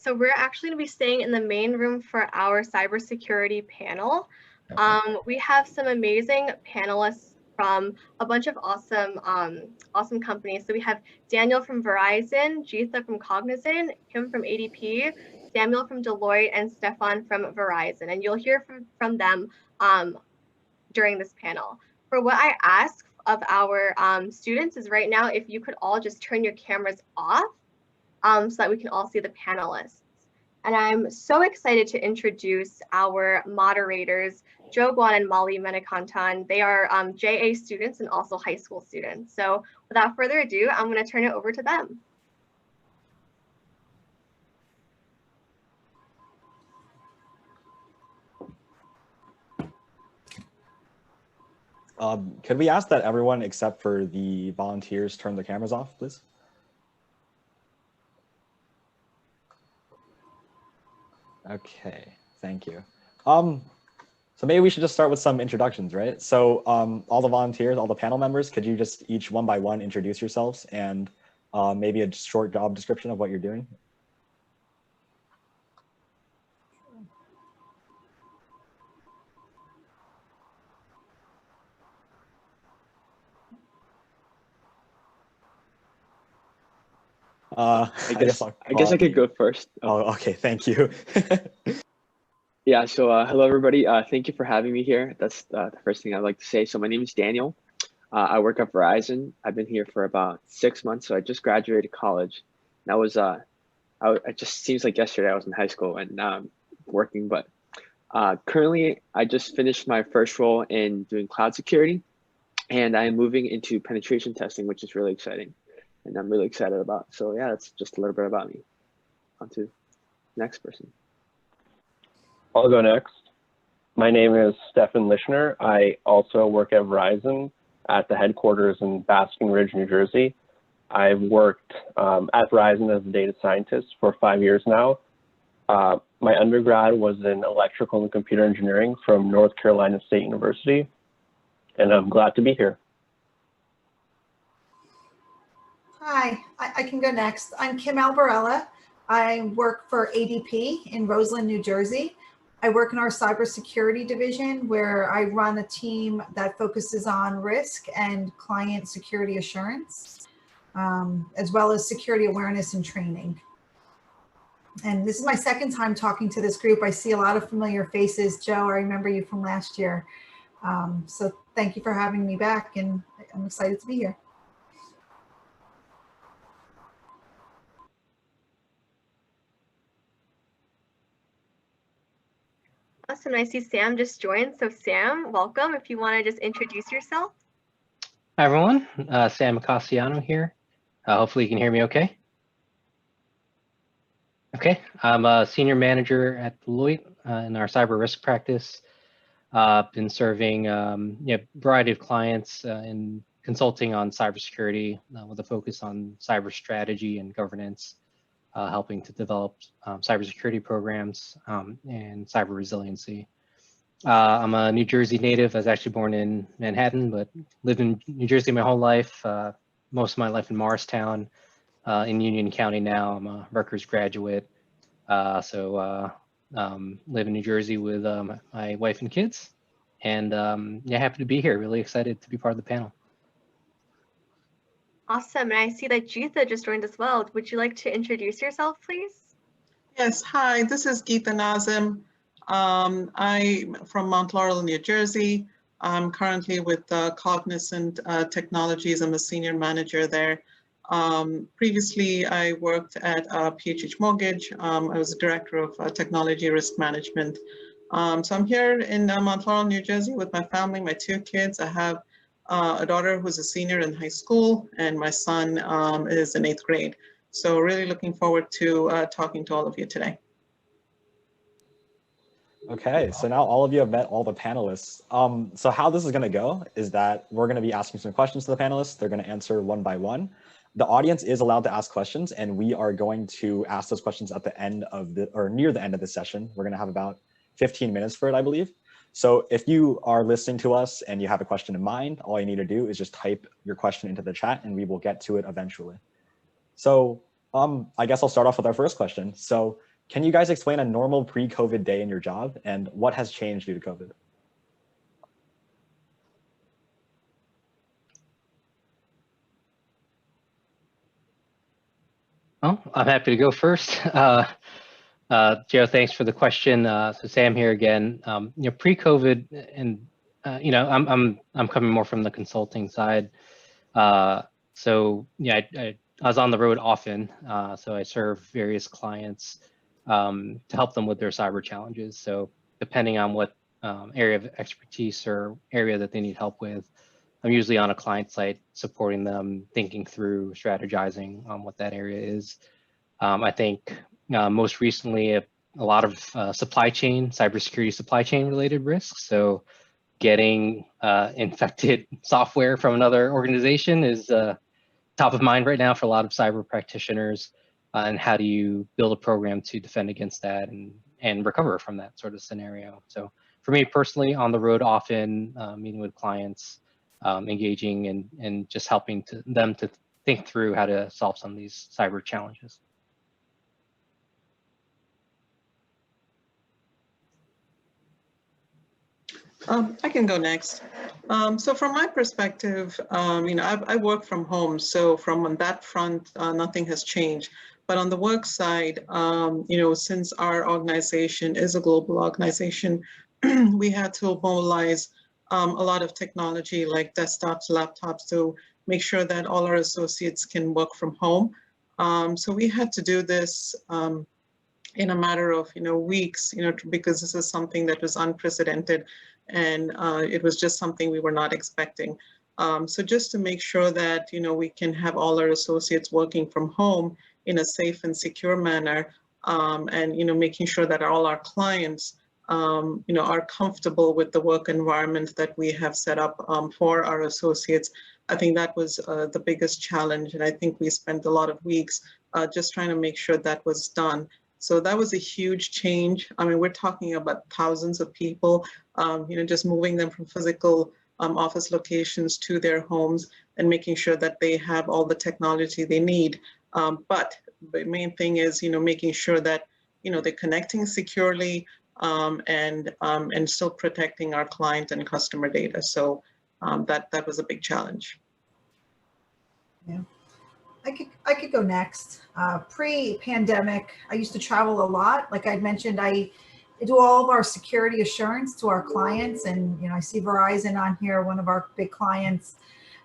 So we're actually going to be staying in the main room for our cybersecurity panel. We have some amazing panelists from a bunch of awesome companies. So we have Daniel from Verizon, Geetha from Cognizant, Kim from ADP, Samuel from Deloitte, and Stefan from Verizon. And you'll hear from them during this panel. For what I ask of our students is right now, if you could all just turn your cameras off so that we can all see the panelists. And I'm so excited to introduce our moderators, Joe Guan and Molly Menakantan. They are JA students and also high school students. So without further ado, I'm going to turn it over to them. Could we ask that everyone except for the volunteers turn their cameras off, please? Okay, thank you. So maybe we should just start with some introductions, right? So all the volunteers, all the panel members, could you just each one by one introduce yourselves and maybe a short job description of what you're doing? I guess I could go first. Oh, okay, thank you. Yeah, so hello everybody. Thank you for having me here. That's the first thing I'd like to say. So my name is Daniel. I work at Verizon. I've been here for about 6 months. So I just graduated college. That was it just seems like yesterday I was in high school and now I'm working. But currently I just finished my first role in doing cloud security, and I am moving into penetration testing, which is really exciting. And I'm really excited about. So yeah, that's just a little bit about me. On to the next person. I'll go next. My name is Stefan Lishner. I also work at Verizon at the headquarters in Basking Ridge, New Jersey. I've worked at Verizon as a data scientist for 5 years now. My undergrad was in electrical and computer engineering from North Carolina State University, and I'm glad to be here. Hi, I can go next. I'm Kim Albarella. I work for ADP in Roseland, New Jersey. I work in our cybersecurity division where I run a team that focuses on risk and client security assurance, as well as security awareness and training. And this is my second time talking to this group. I see a lot of familiar faces. Joe, I remember you from last year. So thank you for having me back, and I'm excited to be here. Awesome, I see Sam just joined. So Sam, welcome. If you want to just introduce yourself. Hi everyone, Sam Cassiano here. Hopefully you can hear me okay. Okay, I'm a senior manager at Deloitte in our cyber risk practice. Been serving a variety of clients in consulting on cybersecurity with a focus on cyber strategy and governance. Helping to develop cybersecurity programs and cyber resiliency. I'm a New Jersey native. I was actually born in Manhattan, but lived in New Jersey my whole life. Most of my life in Morristown, in Union County now. I'm a Rutgers graduate. Live in New Jersey with my wife and kids. And yeah, happy to be here. Really excited to be part of the panel. Awesome, and I see that Geetha just joined as well. Would you like to introduce yourself, please? Yes, hi, this is Geetha Nazim. I'm from Mount Laurel, New Jersey. I'm currently with Cognizant Technologies. I'm a senior manager there. Previously, I worked at PHH Mortgage. I was a director of technology risk management. So I'm here in Mount Laurel, New Jersey with my family, my 2 kids. I have a daughter who's a senior in high school, and my son is in 8th grade. So really looking forward to talking to all of you today. Okay, so now all of you have met all the panelists. So how this is going to go is that we're going to be asking some questions to the panelists. They're going to answer one by one. The audience is allowed to ask questions, and we are going to ask those questions at the end of near the end of the session. We're going to have about 15 minutes for it, I believe. So if you are listening to us and you have a question in mind, all you need to do is just type your question into the chat and we will get to it eventually. So I guess I'll start off with our first question. So Can you guys explain a normal pre-COVID day in your job and what has changed due to COVID? Oh, I'm happy to go first. Joe, thanks for the question. So Sam here again. Pre-COVID, and I'm coming more from the consulting side. So yeah, I was on the road often. So I serve various clients to help them with their cyber challenges. So depending on what area of expertise or area that they need help with, I'm usually on a client site supporting them, thinking through, strategizing on what that area is. I think most recently, a lot of cybersecurity supply chain related risks. So getting infected software from another organization is top of mind right now for a lot of cyber practitioners. And how do you build a program to defend against that and recover from that sort of scenario? So for me personally, on the road often, meeting with clients, engaging and just helping them to think through how to solve some of these cyber challenges. I can go next. So from my perspective, I work from home. So from on that front, nothing has changed. But on the work side, since our organization is a global organization, we had to mobilize a lot of technology like desktops, laptops to make sure that all our associates can work from home. So we had to do this in a matter of weeks, because this is something that was unprecedented, and it was just something we were not expecting. So just to make sure that we can have all our associates working from home in a safe and secure manner, and making sure that all our clients are comfortable with the work environment that we have set up for our associates. I think that was the biggest challenge, and I think we spent a lot of weeks just trying to make sure that was done. So that was a huge change. I mean, we're talking about thousands of people, just moving them from physical office locations to their homes and making sure that they have all the technology they need. But the main thing is, making sure that, they're connecting securely and still protecting our client and customer data. So that was a big challenge. Yeah. I could go next. Pre-pandemic, I used to travel a lot. Like I mentioned, I do all of our security assurance to our clients, and I see Verizon on here, one of our big clients.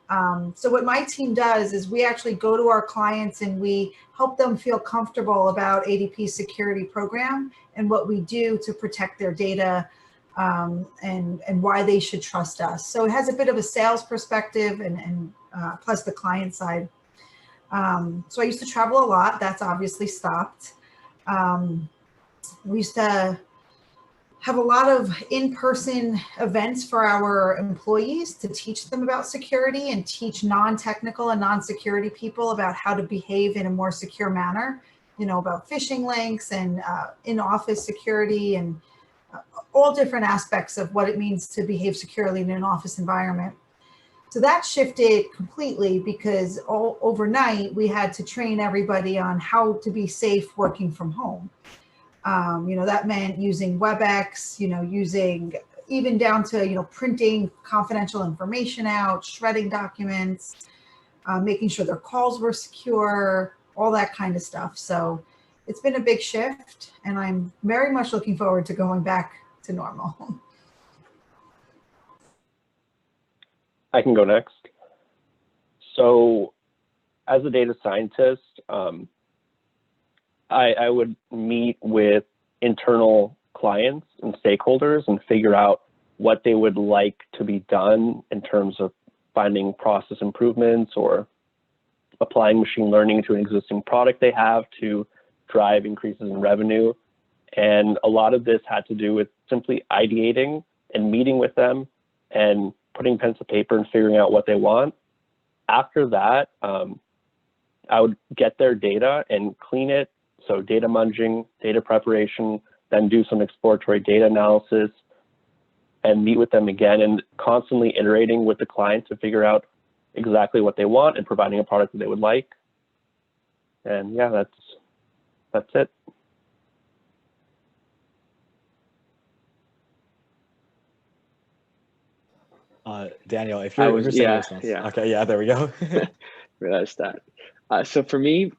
So what my team does is we actually go to our clients and we help them feel comfortable about ADP's security program and what we do to protect their data, and why they should trust us. So it has a bit of a sales perspective and plus the client side. So I used to travel a lot. That's obviously stopped. We used to have a lot of in-person events for our employees to teach them about security and teach non-technical and non-security people about how to behave in a more secure manner, about phishing links and in-office security and all different aspects of what it means to behave securely in an office environment. So that shifted completely because overnight we had to train everybody on how to be safe working from home. That meant using WebEx, using even down to, printing confidential information out, shredding documents, making sure their calls were secure, all that kind of stuff. So it's been a big shift, and I'm very much looking forward to going back to normal. I can go next. So as a data scientist, I would meet with internal clients and stakeholders and figure out what they would like to be done in terms of finding process improvements or applying machine learning to an existing product they have to drive increases in revenue. And a lot of this had to do with simply ideating and meeting with them and putting pen to paper and figuring out what they want. After that, I would get their data and clean it. So data munging, data preparation, then do some exploratory data analysis and meet with them again and constantly iterating with the client to figure out exactly what they want and providing a product that they would like. And yeah, that's it. Daniel, if I you're, was, saying your yeah, response. yeah. Okay, yeah, there we go. Realized that. So for me,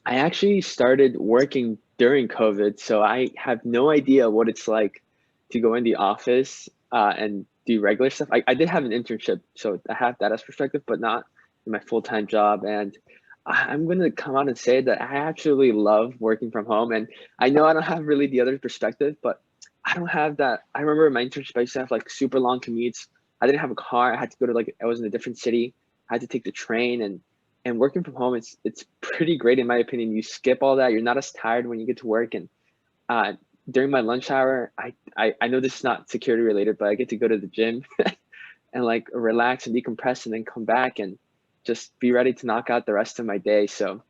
I actually started working during COVID, so I have no idea what it's like to go in the office and do regular stuff. I did have an internship, so I have that as perspective, but not in my full-time job. And I'm going to come out and say that I actually love working from home. And I know I don't have really the other perspective, but I don't have that. I remember in my internship, I used to have like super long commutes. I didn't have a car. I had to go to I was in a different city. I had to take the train, and working from home, it's pretty great in my opinion. You skip all that. You're not as tired when you get to work. And during my lunch hour, I know this is not security related, but I get to go to the gym and like relax and decompress and then come back and just be ready to knock out the rest of my day. So,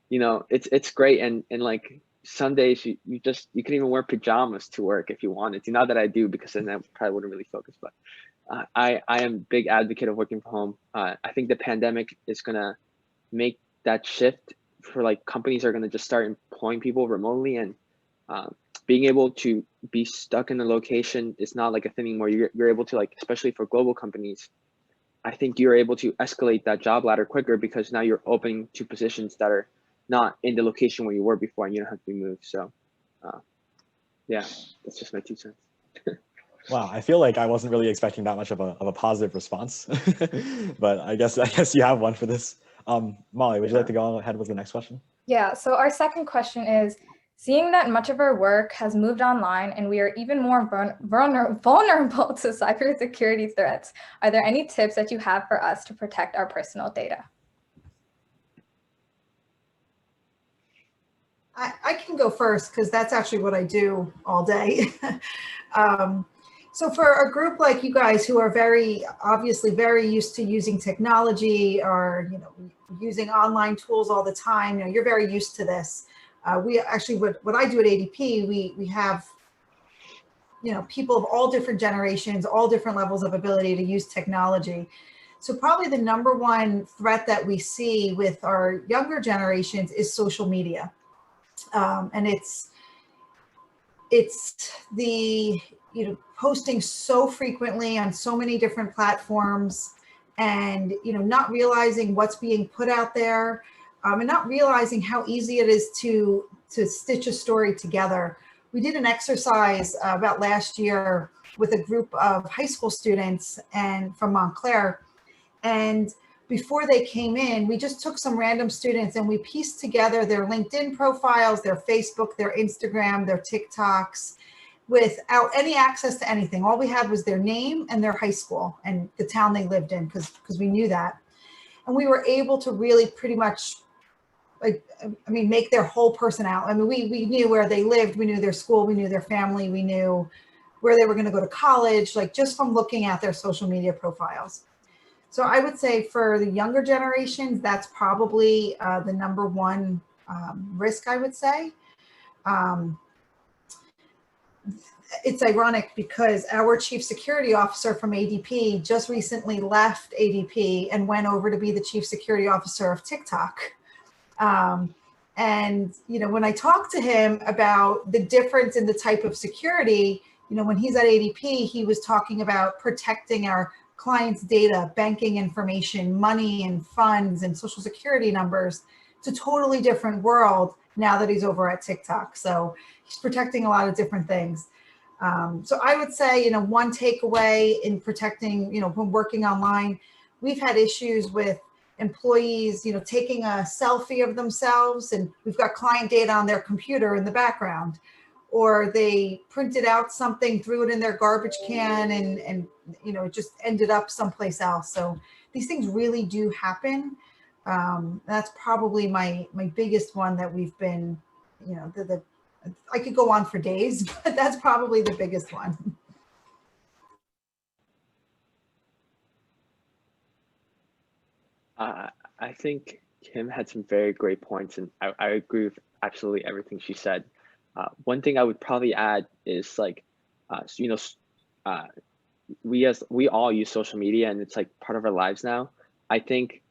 you know, it's great. And like Sundays, you can even wear pajamas to work if you wanted to. Not that I do, because then I probably wouldn't really focus, but I am a big advocate of working from home. I think the pandemic is gonna make that shift for like companies are gonna just start employing people remotely, and being able to be stuck in a location is not like a thing anymore. You're able to, like, especially for global companies, I think you're able to escalate that job ladder quicker because now you're open to positions that are not in the location where you were before and you don't have to be moved. So yeah, that's just my 2 cents. Wow, I feel like I wasn't really expecting that much of a positive response, but I guess you have one for this. Molly, would you like to go ahead with the next question? Yeah, so our second question is, seeing that much of our work has moved online and we are even more vulnerable to cybersecurity threats, are there any tips that you have for us to protect our personal data? I can go first because that's actually what I do all day. So for a group like you guys who are obviously very used to using technology, or using online tools all the time, you're very used to this. We actually, what I do at ADP, we have people of all different generations, all different levels of ability to use technology. So probably the number one threat that we see with our younger generations is social media. And it's the posting so frequently on so many different platforms, and not realizing what's being put out there, and not realizing how easy it is to stitch a story together. We did an exercise about last year with a group of high school students and from Montclair, and before they came in, we just took some random students and we pieced together their LinkedIn profiles, their Facebook, their Instagram, their TikToks, without any access to anything. All we had was their name and their high school and the town they lived in, because we knew that. And we were able to really pretty much, make their whole personality. I mean, we knew where they lived, we knew their school, we knew their family, we knew where they were going to go to college, like just from looking at their social media profiles. So I would say for the younger generations, that's probably the number one risk, I would say. It's ironic because our chief security officer from ADP just recently left ADP and went over to be the chief security officer of TikTok. And when I talked to him about the difference in the type of security, when he's at ADP, he was talking about protecting our clients' data, banking information, money and funds and social security numbers. It's a totally different world now that he's over at TikTok. So he's protecting a lot of different things. So I would say, one takeaway in protecting, when working online, we've had issues with employees, taking a selfie of themselves, and we've got client data on their computer in the background, or they printed out something, threw it in their garbage can, and it just ended up someplace else. So these things really do happen. That's probably my biggest one that we've been, I could go on for days, but that's probably the biggest one. I think Kim had some very great points, and I agree with absolutely everything she said. One thing I would probably add is like, we all use social media and it's like part of our lives now. I think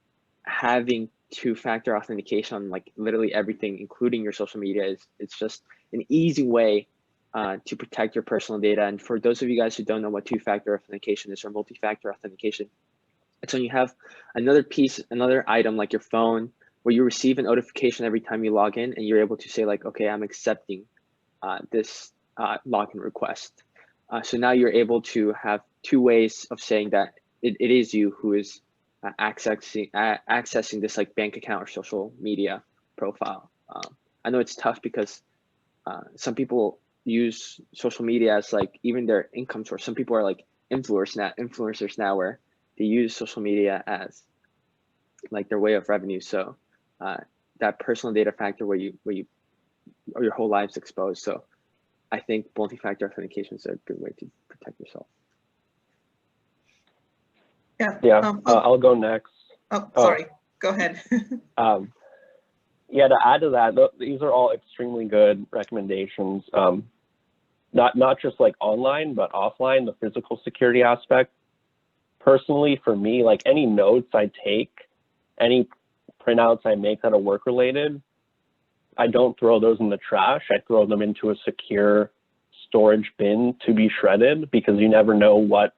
having two-factor authentication on like literally everything, including your social media, it's just an easy way to protect your personal data. And for those of you guys who don't know what two-factor authentication is or multi-factor authentication, it's when you have another piece, another item like your phone, where you receive a notification every time you log in, and you're able to say like, okay, I'm accepting this login request. So now you're able to have two ways of saying that it is you who is accessing this like bank account or social media profile. I know it's tough because some people use social media as like even their income source. Some people are like influencers now where they use social media as like their way of revenue. So that personal data factor where your whole life's exposed. So I think multi-factor authentication is a good way to protect yourself. Yeah. I'll go next. Oh, sorry. Go ahead. Yeah, to add to that, these are all extremely good recommendations. Not just like online, but offline, the physical security aspect. Personally, for me, like any notes I take, any printouts I make that are work related, I don't throw those in the trash. I throw them into a secure storage bin to be shredded, because you never know what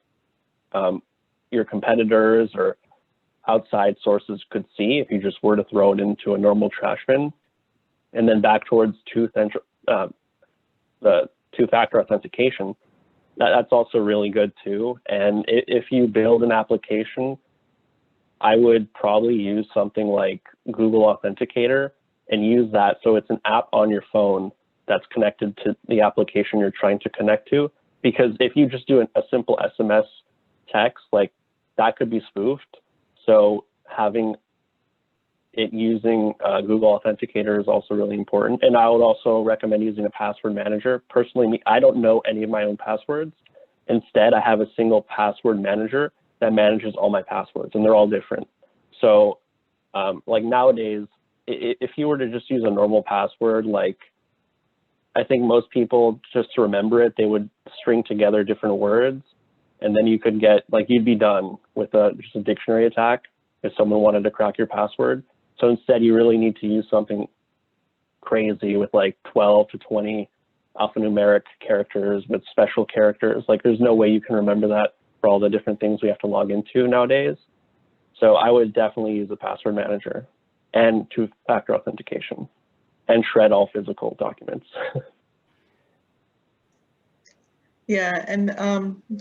your competitors or outside sources could see if you just were to throw it into a normal trash bin. And then back towards the two-factor authentication, that's also really good too. And if you build an application, I would probably use something like Google Authenticator and use that so it's an app on your phone that's connected to the application you're trying to connect to. Because if you just do a simple SMS text, like that could be spoofed. So having it using Google Authenticator is also really important. And I would also recommend using a password manager. Personally, I don't know any of my own passwords. Instead, I have a single password manager that manages all my passwords, and they're all different. So like nowadays, if you were to just use a normal password, like I think most people, just to remember it, they would string together different words, and then you could get, like, you'd be done with just a dictionary attack if someone wanted to crack your password. So instead, you really need to use something crazy with like 12 to 20 alphanumeric characters with special characters. Like there's no way you can remember that for all the different things we have to log into nowadays. So I would definitely use a password manager and two-factor authentication and shred all physical documents. Yeah, and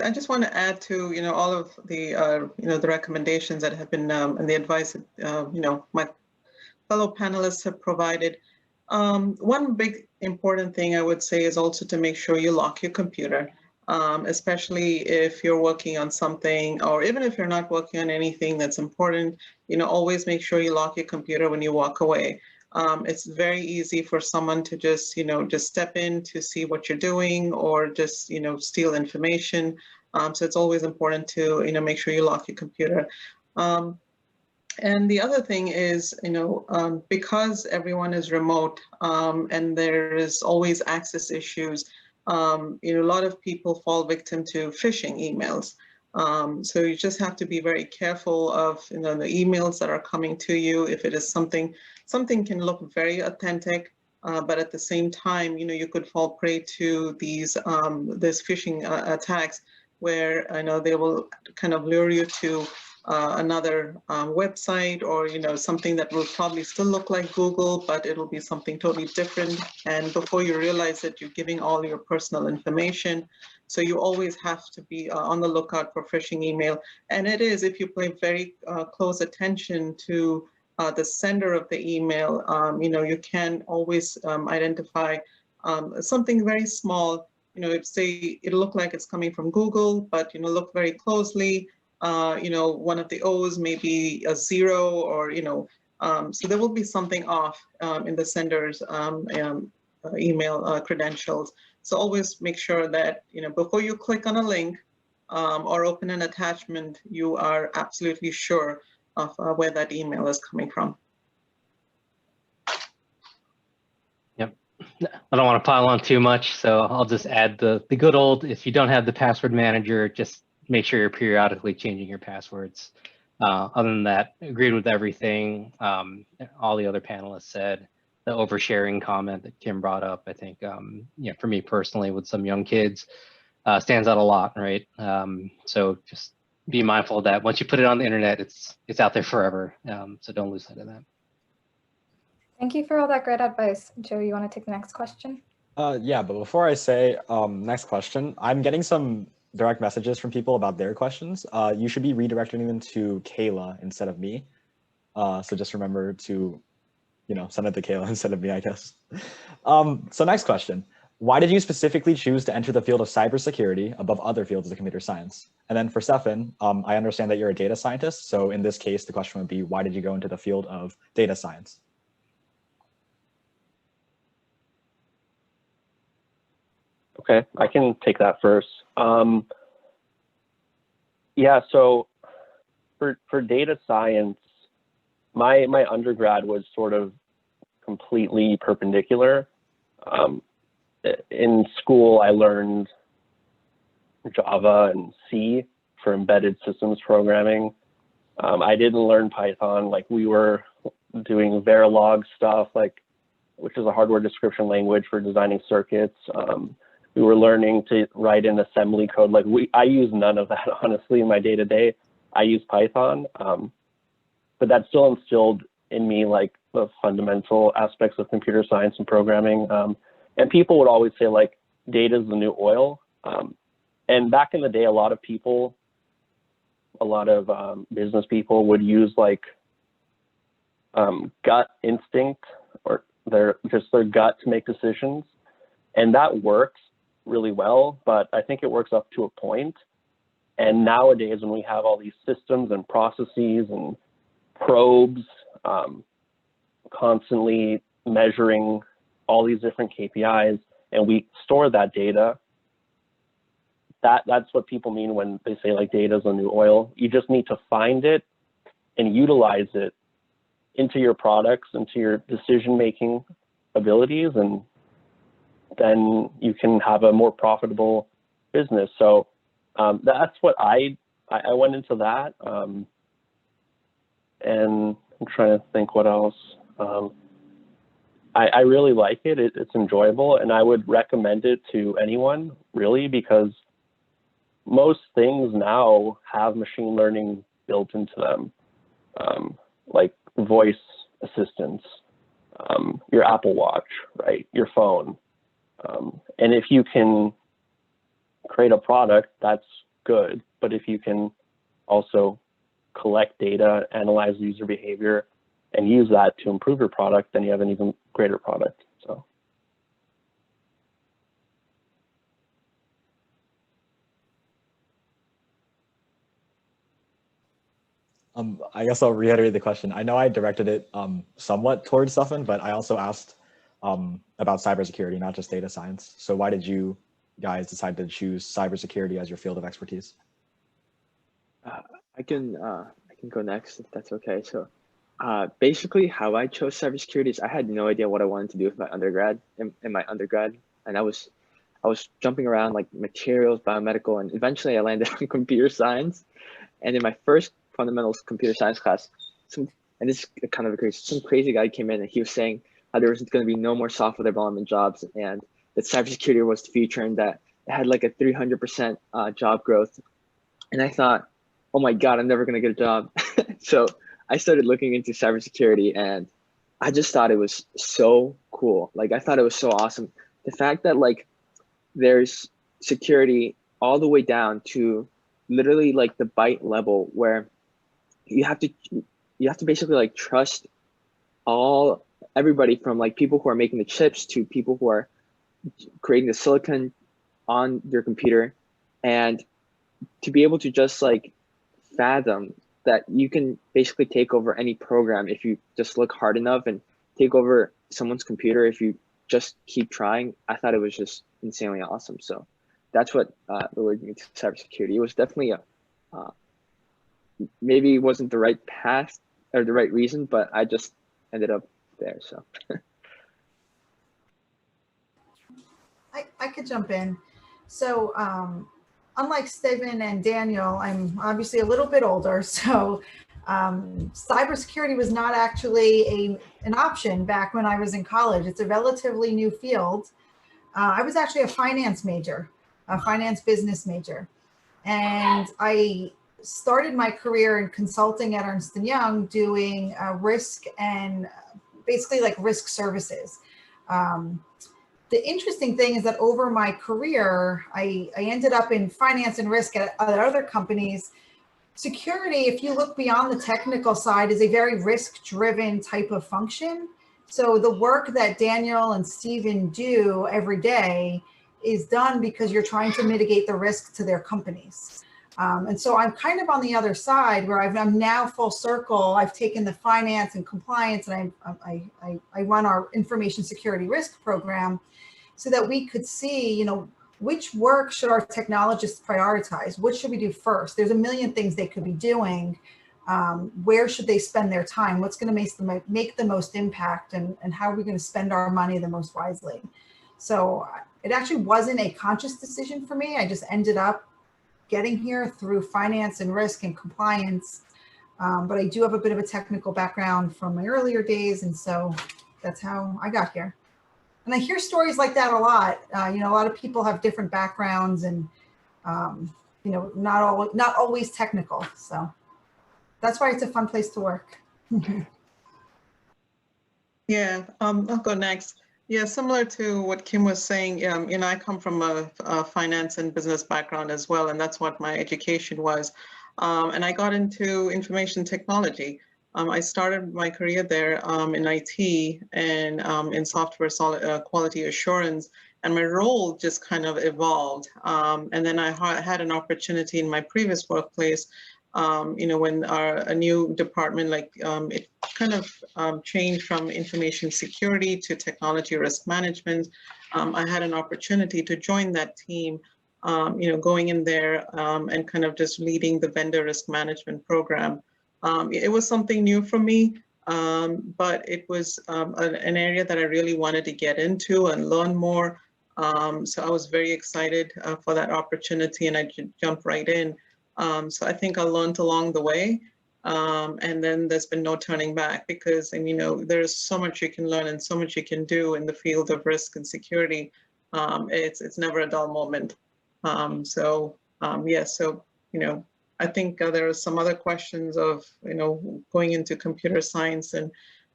I just want to add to all of the the recommendations that have been and the advice that my fellow panelists have provided. One big important thing I would say is also to make sure you lock your computer, especially if you're working on something, or even if you're not working on anything that's important. Always make sure you lock your computer when you walk away. It's very easy for someone to just step in to see what you're doing, or just steal information. So it's always important to make sure you lock your computer. And the other thing is, because everyone is remote and there is always access issues, a lot of people fall victim to phishing emails. So you just have to be very careful of the emails that are coming to you. If it is something can look very authentic, but at the same time, you could fall prey to these phishing attacks, where they will kind of lure you to another website, or something that will probably still look like Google, but it'll be something totally different. And before you realize it, you're giving all your personal information. So you always have to be on the lookout for phishing email. And it is, if you pay very close attention to the sender of the email, you can always identify something very small. Say it'll look like it's coming from Google, but look very closely. One of the O's may be a 0, or so there will be something off in the sender's email credentials. So always make sure that before you click on a link or open an attachment, you are absolutely sure of where that email is coming from. Yep. I don't want to pile on too much, so I'll just add the good old, if you don't have the password manager, just make sure you're periodically changing your passwords. Other than that, agreed with everything all the other panelists said. the oversharing comment that Kim brought up, I think, for me personally, with some young kids, stands out a lot, right? So just be mindful that once you put it on the internet, it's out there forever. So don't lose sight of that. Thank you for all that great advice. Joe, you want to take the next question? Yeah, but before I say next question, I'm getting some direct messages from people about their questions. You should be redirecting them to Kayla instead of me. So just remember to, send it to Kayla instead of me, I guess. So next question. Why did you specifically choose to enter the field of cybersecurity above other fields of computer science? And then for Stefan, I understand that you're a data scientist. So in this case, the question would be, why did you go into the field of data science? Okay, I can take that first. Yeah, so for data science, my undergrad was sort of completely perpendicular. In school, I learned Java and C for embedded systems programming. I didn't learn Python. Like, we were doing Verilog stuff, which is a hardware description language for designing circuits. We were learning to write in assembly code. I use none of that, honestly, in my day-to-day. I use Python, but that still instilled in me the fundamental aspects of computer science and programming. And people would always say data is the new oil. And back in the day, a lot of business people would use gut instinct, or their gut to make decisions. And that works really well, but I think it works up to a point. And nowadays, when we have all these systems and processes and probes constantly measuring all these different KPIs, and we store that data, that's what people mean when they say data is the new oil. You just need to find it and utilize it into your products, into your decision-making abilities, and then you can have a more profitable business. So that's what I went into that. And I'm trying to think what else. I really like it. It's enjoyable, and I would recommend it to anyone, really, because most things now have machine learning built into them, like voice assistants, your Apple Watch, right, your phone. And if you can create a product, that's good. But if you can also collect data, analyze user behavior, and use that to improve your product, then you have an even greater product. So. I guess I'll reiterate the question. I know I directed it somewhat towards Stefan, but I also asked about cybersecurity, not just data science. So why did you guys decide to choose cybersecurity as your field of expertise? I can go next if that's okay. So basically how I chose cybersecurity is I had no idea what I wanted to do with my undergrad, in my undergrad. And I was jumping around materials, biomedical, and eventually I landed on computer science. And in my first fundamentals computer science class, and this is kind of crazy, some crazy guy came in and he was saying how there was going to be no more software development jobs, and that cybersecurity was the future, and that it had a 300% job growth. And I thought, oh my God, I'm never going to get a job. So I started looking into cybersecurity, and I just thought it was so cool. I thought it was so awesome. The fact that there's security all the way down to literally the byte level, where you have to basically trust everybody from people who are making the chips to people who are creating the silicon on your computer, and to be able to just fathom that you can basically take over any program if you just look hard enough, and take over someone's computer if you just keep trying. I thought it was just insanely awesome. So that's what lured me to cybersecurity. It was definitely maybe it wasn't the right path or the right reason, but I just ended up there. So I could jump in. So unlike Stephen and Daniel, I'm obviously a little bit older. So Cybersecurity was not actually an option back when I was in college. It's a relatively new field. I was actually a finance major, a finance business major. And I started my career in consulting at Ernst & Young doing risk and basically like risk services. The interesting thing is that over my career, I ended up in finance and risk at other companies. Security, if you look beyond the technical side, is a very risk-driven type of function. So the work that Daniel and Stephen do every day is done because you're trying to mitigate the risk to their companies. And so I'm kind of on the other side where I'm now full circle. I've taken the finance and compliance, and I run our information security risk program so that we could see, you know, which work should our technologists prioritize? What should we do first? There's a million things they could be doing. Where should they spend their time? What's going to make the most impact, and how are we going to spend our money the most wisely? So it actually wasn't a conscious decision for me. I just ended up getting here through finance and risk and compliance. But I do have a bit of a technical background from my earlier days. And so that's how I got here. And I hear stories like that a lot. You know, a lot of people have different backgrounds and, you know, not always technical. So that's why it's a fun place to work. Yeah, I'll go next. Yeah, similar to what Kim was saying, you know, I come from a finance and business background as well, and that's what my education was. And I got into information technology. I started my career there in IT and in software quality assurance, and my role just kind of evolved. And then I had an opportunity in my previous workplace, you know, when a new department, like it kind of changed from information security to technology risk management. I had an opportunity to join that team, you know, going in there and kind of just leading the vendor risk management program. It was something new for me, but it was an area that I really wanted to get into and learn more. So I was very excited for that opportunity, and I jumped right in. So I think I learned along the way, and then there's been no turning back, because, and you know, there's so much you can learn and so much you can do in the field of risk and security. It's never a dull moment. Yeah, so, you know, I think there are some other questions of, you know, going into computer science and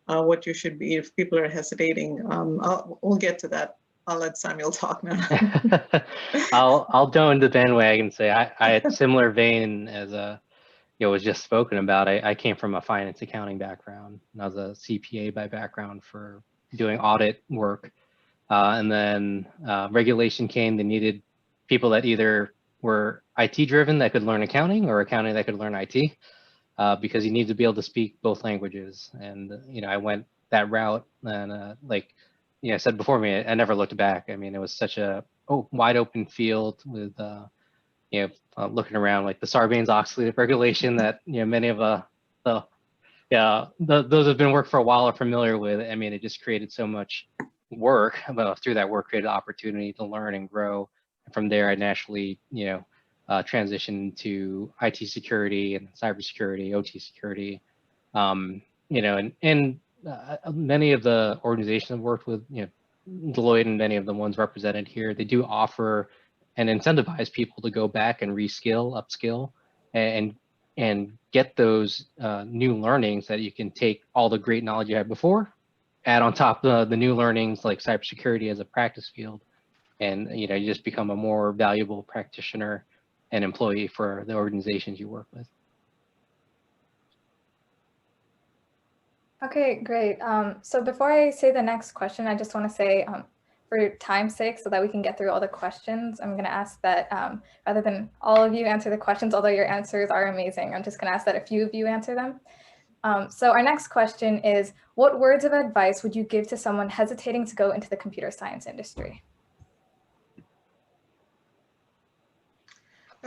what you should be if people are hesitating. We'll get to that. I'll let Samuel talk now. I'll jump into the bandwagon and say I had similar vein as you know, was just spoken about. I came from a finance accounting background, and I was a CPA by background for doing audit work. And then regulation came. They needed people that either were IT driven that could learn accounting, or accounting that could learn IT, because you need to be able to speak both languages. And you know, I went that route, and like you know, said before me, I never looked back. I mean, it was such a wide open field with you know, looking around, like the Sarbanes-Oxley regulation that, you know, many of those who've been working for a while are familiar with. I mean, it just created so much work, but through that work created opportunity to learn and grow. And from there, I naturally, you know, transitioned to IT security and cybersecurity, OT security. You know, and many of the organizations I've worked with, you know, Deloitte and many of the ones represented here, they do offer and incentivize people to go back and reskill, upskill, and get those new learnings that you can take all the great knowledge you had before, add on top the new learnings like cybersecurity as a practice field, and you know, you just become a more valuable practitioner and employee for the organizations you work with. Okay, great. So before I say the next question, I just want to say, for time's sake, so that we can get through all the questions, I'm going to ask that rather than all of you answer the questions, although your answers are amazing, I'm just going to ask that a few of you answer them. So our next question is, what words of advice would you give to someone hesitating to go into the computer science industry?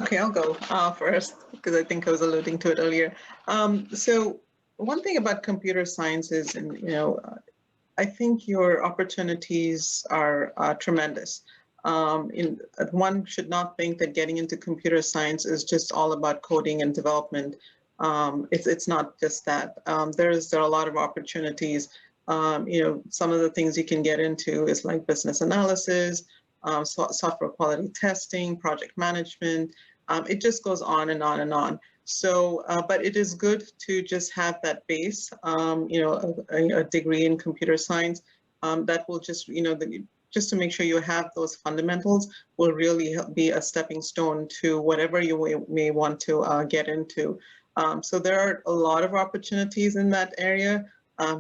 Okay, I'll go first, because I think I was alluding to it earlier. So one thing about computer science is, and you know, I think your opportunities are tremendous. One should not think that getting into computer science is just all about coding and development. It's not just that. There are a lot of opportunities. Some of the things you can get into is like business analysis, software quality testing, project management. It just goes on and on and on. So, but it is good to just have that base, a degree in computer science that will just, just to make sure you have those fundamentals will really be a stepping stone to whatever you may want to get into. So there are a lot of opportunities in that area.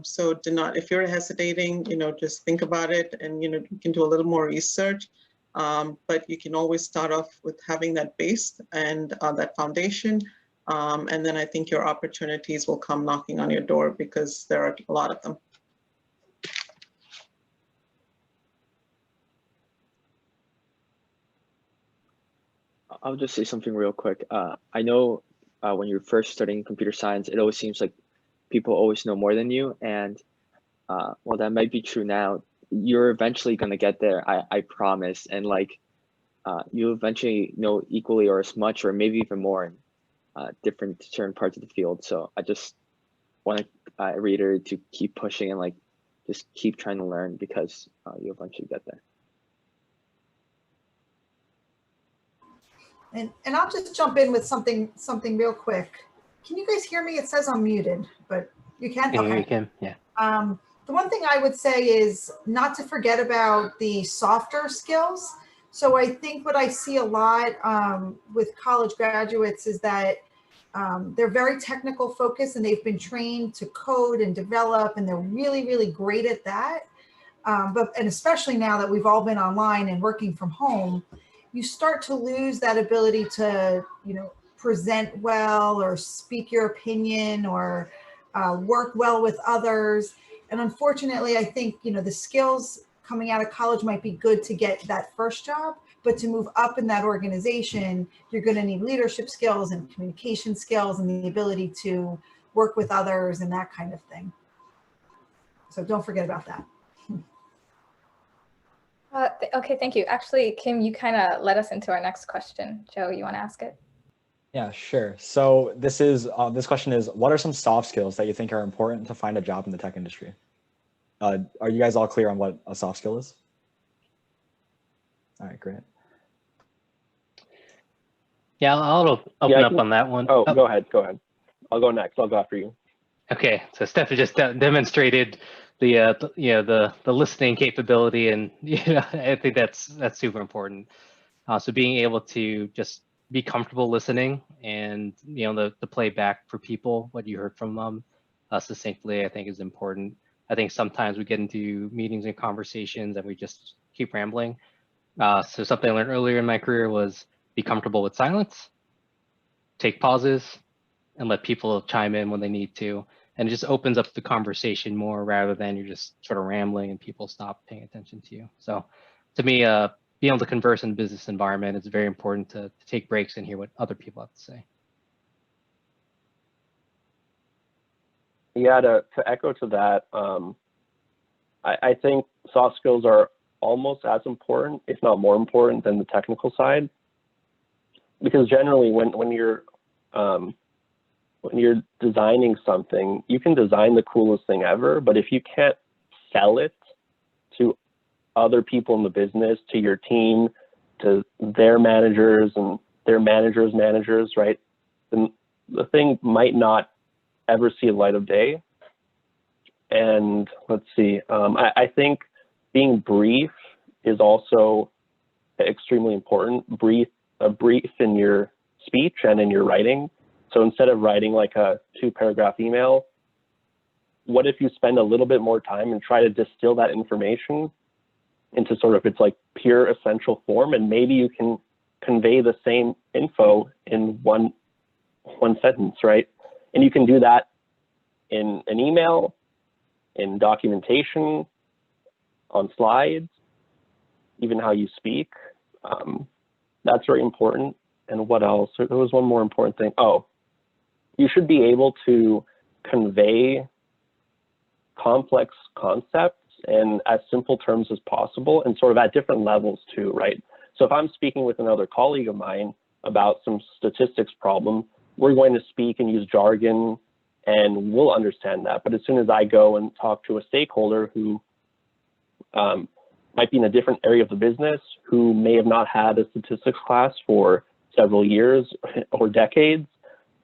So do not, if you're hesitating, just think about it, and you can do a little more research. But you can always start off with having that base and that foundation. And then I think your opportunities will come knocking on your door because there are a lot of them. I'll just say something real quick. I know when you're first studying computer science, it always seems like people always know more than you. And well, that might be true now. You're eventually going to get there, I promise. And like, you'll eventually know equally or as much, or maybe even more in different certain parts of the field. So I just want to reiterate to keep pushing and like, just keep trying to learn, because you'll eventually get there. And I'll just jump in with something real quick. Can you guys hear me? It says I'm muted, but you can? Yeah, Okay. you can, yeah. The one thing I would say is not to forget about the softer skills. So I think what I see a lot with college graduates is that they're very technical focused and they've been trained to code and develop, and they're really, really great at that. And especially now that we've all been online and working from home, you start to lose that ability to, present well or speak your opinion or work well with others. And unfortunately, I think, the skills coming out of college might be good to get that first job, but to move up in that organization, you're going to need leadership skills and communication skills and the ability to work with others and that kind of thing. So don't forget about that. Okay, thank you. Actually, Kim, you kind of led us into our next question. Joe, you want to ask it? Yeah, sure. So this question is, what are some soft skills that you think are important to find a job in the tech industry? Are you guys all clear on what a soft skill is? All right, great. Yeah, I'll open up on that one. Oh, go ahead. I'll go next. I'll go after you. Okay, so Stefan just demonstrated the listening capability, and I think that's super important. So being able to just be comfortable listening, and the play back for people what you heard from them succinctly, I think is important. I think sometimes we get into meetings and conversations and we just keep rambling. So something I learned earlier in my career was be comfortable with silence, take pauses, and let people chime in when they need to. And it just opens up the conversation more rather than you're just sort of rambling and people stop paying attention to you. So to me, being able to converse in a business environment, it's very important to take breaks and hear what other people have to say. Yeah, to echo to that, I think soft skills are almost as important, if not more important, than the technical side. Because generally, when you're designing something, you can design the coolest thing ever, but if you can't sell it to other people in the business, to your team, to their managers and their managers' managers, right, then the thing might not ever see a light of day. And let's see, I think being brief is also extremely important. Brief in your speech and in your writing. So instead of writing like a 2-paragraph email, what if you spend a little bit more time and try to distill that information into sort of its like pure essential form, and maybe you can convey the same info in one sentence, right? And you can do that in an email, in documentation, on slides, even how you speak. That's very important. And what else? There was one more important thing. Oh, you should be able to convey complex concepts in as simple terms as possible, and sort of at different levels too, right? So if I'm speaking with another colleague of mine about some statistics problem, we're going to speak and use jargon and we'll understand that. But as soon as I go and talk to a stakeholder who might be in a different area of the business, who may have not had a statistics class for several years or decades,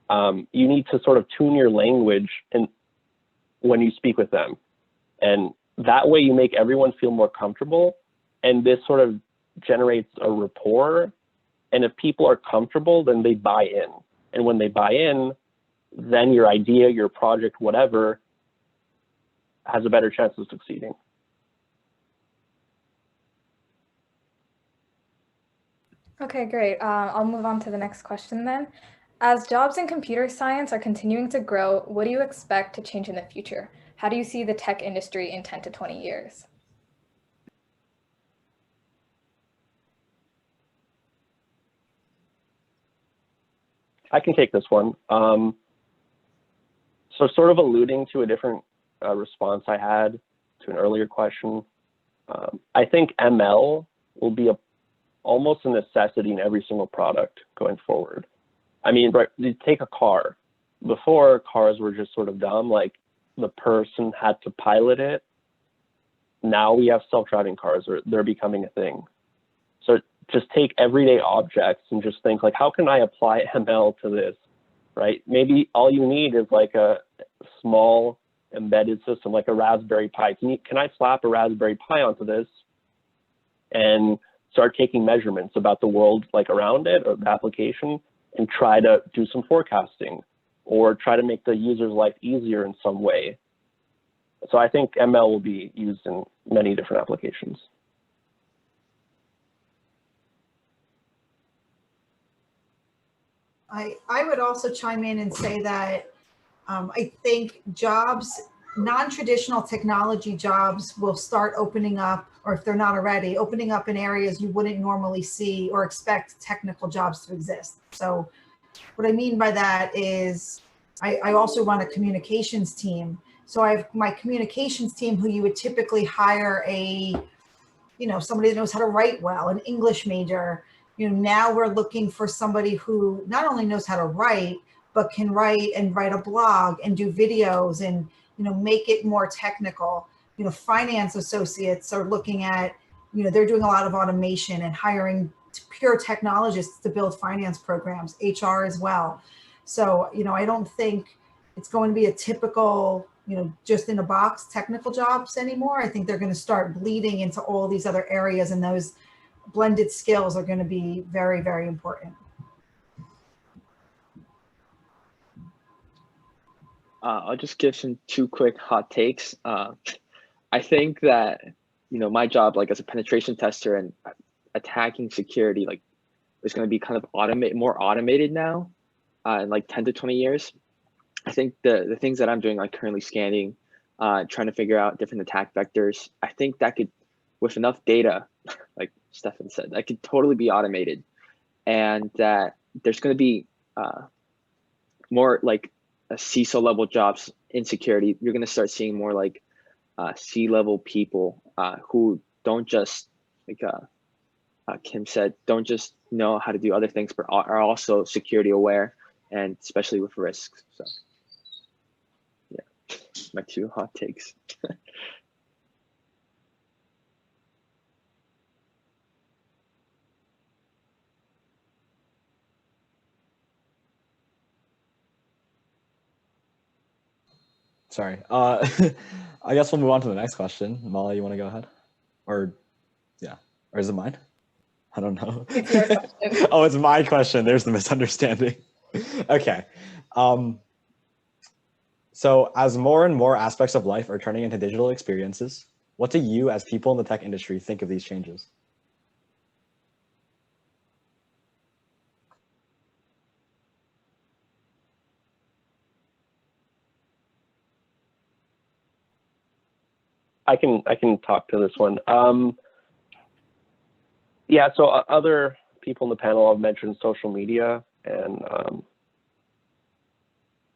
you need to sort of tune your language and when you speak with them. And that way you make everyone feel more comfortable, and this sort of generates a rapport. And if people are comfortable, then they buy in. And when they buy in, then your idea, your project, whatever, has a better chance of succeeding. Okay, great. I'll move on to the next question then. As jobs in computer science are continuing to grow, what do you expect to change in the future? How do you see the tech industry in 10 to 20 years? I can take this one. So sort of alluding to a different response I had to an earlier question, I think ML will be almost a necessity in every single product going forward. I mean, right, you take a car. Before, cars were just sort of dumb, like the person had to pilot it. Now we have self-driving cars, or they're becoming a thing. So just take everyday objects and just think like, how can I apply ML to this, right? Maybe all you need is like a small embedded system, like a Raspberry Pi. Can I slap a Raspberry Pi onto this and start taking measurements about the world like around it or the application, and try to do some forecasting or try to make the user's life easier in some way. So I think ML will be used in many different applications. I would also chime in and say that I think jobs, non-traditional technology jobs will start opening up, or if they're not already, opening up in areas you wouldn't normally see or expect technical jobs to exist. So what I mean by that is I also run a communications team. So I have my communications team who you would typically hire somebody that knows how to write well, an English major. Now we're looking for somebody who not only knows how to write, but can write a blog and do videos and, make it more technical. Finance associates are looking at, they're doing a lot of automation and hiring pure technologists to build finance programs, HR as well. So, I don't think it's going to be a typical, just in a box technical jobs anymore. I think they're going to start bleeding into all these other areas, and those blended skills are going to be very, very important. I'll just give two quick hot takes. I think that, my job, like as a penetration tester and attacking security, like is going to be kind of more automated now in like 10 to 20 years. I think the things that I'm doing, like currently scanning, trying to figure out different attack vectors, I think that could, with enough data, like Stefan said, that could totally be automated, and that there's going to be more like a CISO level jobs in security. You're going to start seeing more like C-level people who don't just, like Kim said, don't just know how to do other things, but are also security aware, and especially with risks. So yeah, my two hot takes. Sorry. I guess we'll move on to the next question. Molly, you want to go ahead? Or yeah, or is it mine? I don't know. It's your question. Oh, it's my question. There's the misunderstanding. Okay. So as more and more aspects of life are turning into digital experiences, what do you as people in the tech industry think of these changes? I can talk to this one. Yeah, so other people in the panel have mentioned social media and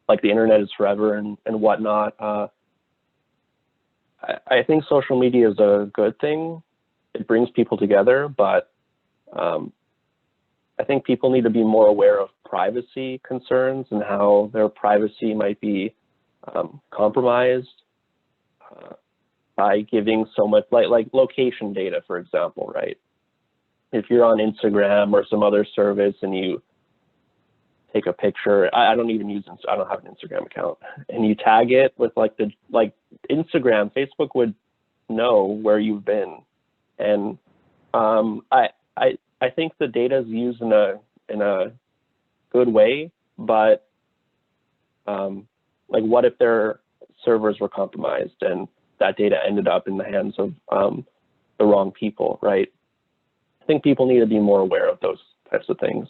like the internet is forever and whatnot. I think social media is a good thing. It brings people together, but I I think people need to be more aware of privacy concerns and how their privacy might be compromised by giving so much, like location data, for example, right? If you're on Instagram or some other service and you take a picture, I don't even use, I don't have an Instagram account, and you tag it with like Instagram, Facebook would know where you've been. And I think the data is used in a good way, but like what if their servers were compromised and that data ended up in the hands of the wrong people, right? I think people need to be more aware of those types of things.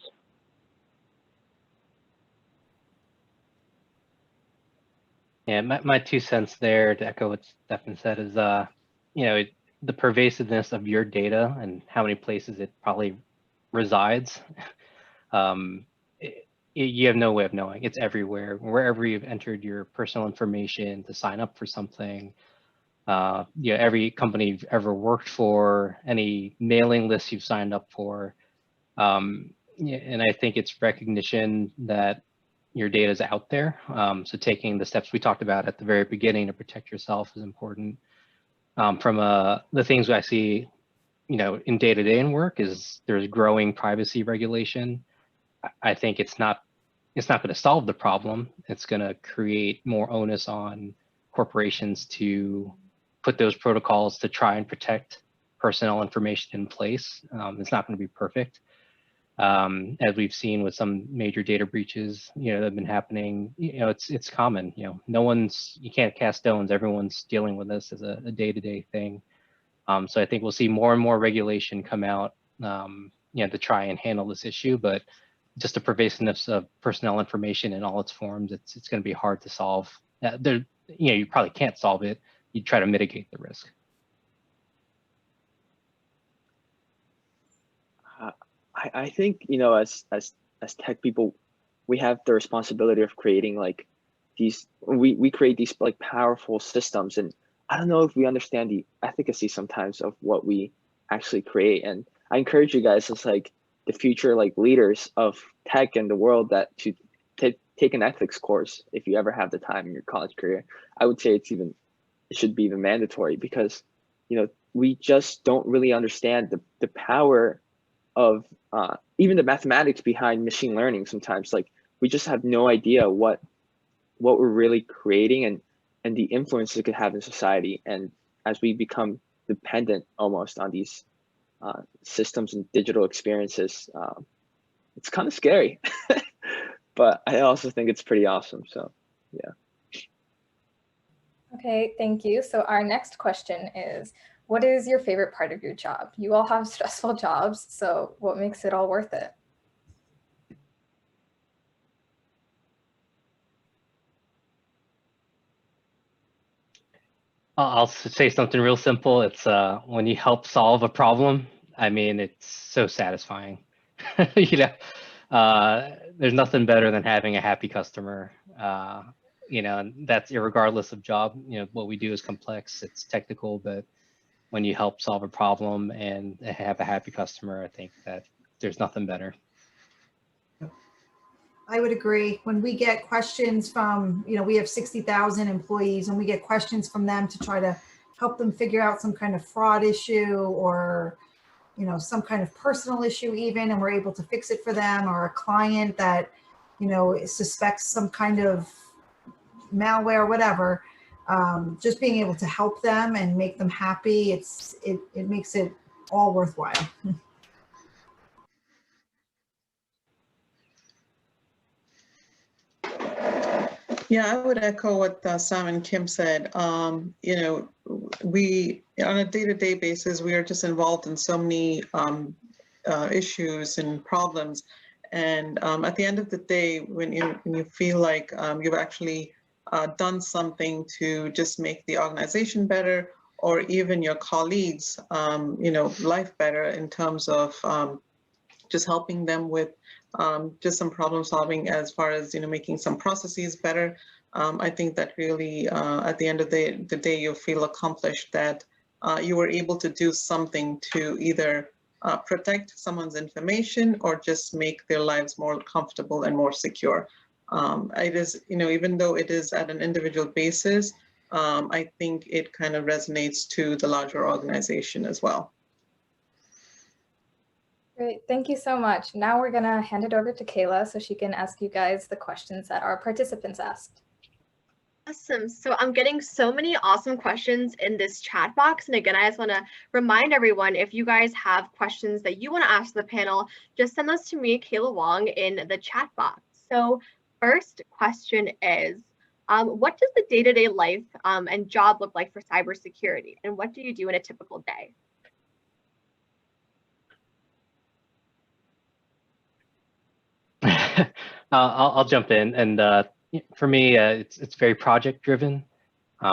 Yeah, my 2 cents there to echo what Stefan said is, you know, the pervasiveness of your data and how many places it probably resides. You have no way of knowing. It's everywhere. Wherever you've entered your personal information to sign up for something, you know, every company you've ever worked for, any mailing list you've signed up for. Yeah, and I think it's recognition that your data is out there. So taking the steps we talked about at the very beginning to protect yourself is important. From the things I see, you know, in day-to-day in work is there's growing privacy regulation. I think it's not going to solve the problem. It's going to create more onus on corporations to put those protocols to try and protect personnel information in place. It's not going to be perfect. As we've seen with some major data breaches, you know, that have been happening, you know, it's common, you know, you can't cast stones. Everyone's dealing with this as a day-to-day thing. So I think we'll see more and more regulation come out, you know, to try and handle this issue, but just the pervasiveness of personnel information in all its forms, it's going to be hard to solve. You know, you probably can't solve it. You try to mitigate the risk. I think, you know, as tech people, we have the responsibility of creating like these, we create these like powerful systems, and I don't know if we understand the efficacy sometimes of what we actually create. And I encourage you guys as like the future like leaders of tech in the world that to take an ethics course if you ever have the time in your college career. I would say it should be even mandatory, because, you know, we just don't really understand the power of even the mathematics behind machine learning. Sometimes, like, we just have no idea what we're really creating and the influence it could have in society. And as we become dependent almost on these systems and digital experiences, it's kind of scary. But I also think it's pretty awesome. So yeah. Okay, thank you. So our next question is, what is your favorite part of your job? You all have stressful jobs, so what makes it all worth it? I'll say something real simple. It's when you help solve a problem. I mean, it's so satisfying. You know, there's nothing better than having a happy customer. You know, and that's irregardless of job. You know, what we do is complex, it's technical, but when you help solve a problem and have a happy customer, I think that there's nothing better. I would agree. When we get questions from, you know, we have 60,000 employees, and we get questions from them to try to help them figure out some kind of fraud issue or, you know, some kind of personal issue even, and we're able to fix it for them, or a client that, you know, suspects some kind of malware, whatever, just being able to help them and make them happy, it makes it all worthwhile. Yeah, I would echo what Sam and Kim said. You know, we, on a day-to-day basis, we are just involved in so many issues and problems. And at the end of the day, when you feel like you've actually done something to just make the organization better, or even your colleagues, you know, life better in terms of just helping them with just some problem solving as far as, you know, making some processes better. I think that really, at the end of the day, you'll feel accomplished that you were able to do something to either protect someone's information or just make their lives more comfortable and more secure. It is, even though it is at an individual basis, I think it kind of resonates to the larger organization as well. Great, thank you so much. Now we're gonna hand it over to Kayla so she can ask you guys the questions that our participants asked. Awesome. So I'm getting so many awesome questions in this chat box. And again, I just want to remind everyone, if you guys have questions that you want to ask the panel, just send those to me, Kayla Wong, in the chat box. So first question is, what does the day-to-day life and job look like for cybersecurity? And what do you do in a typical day? I'll jump in, and for me, it's very project driven.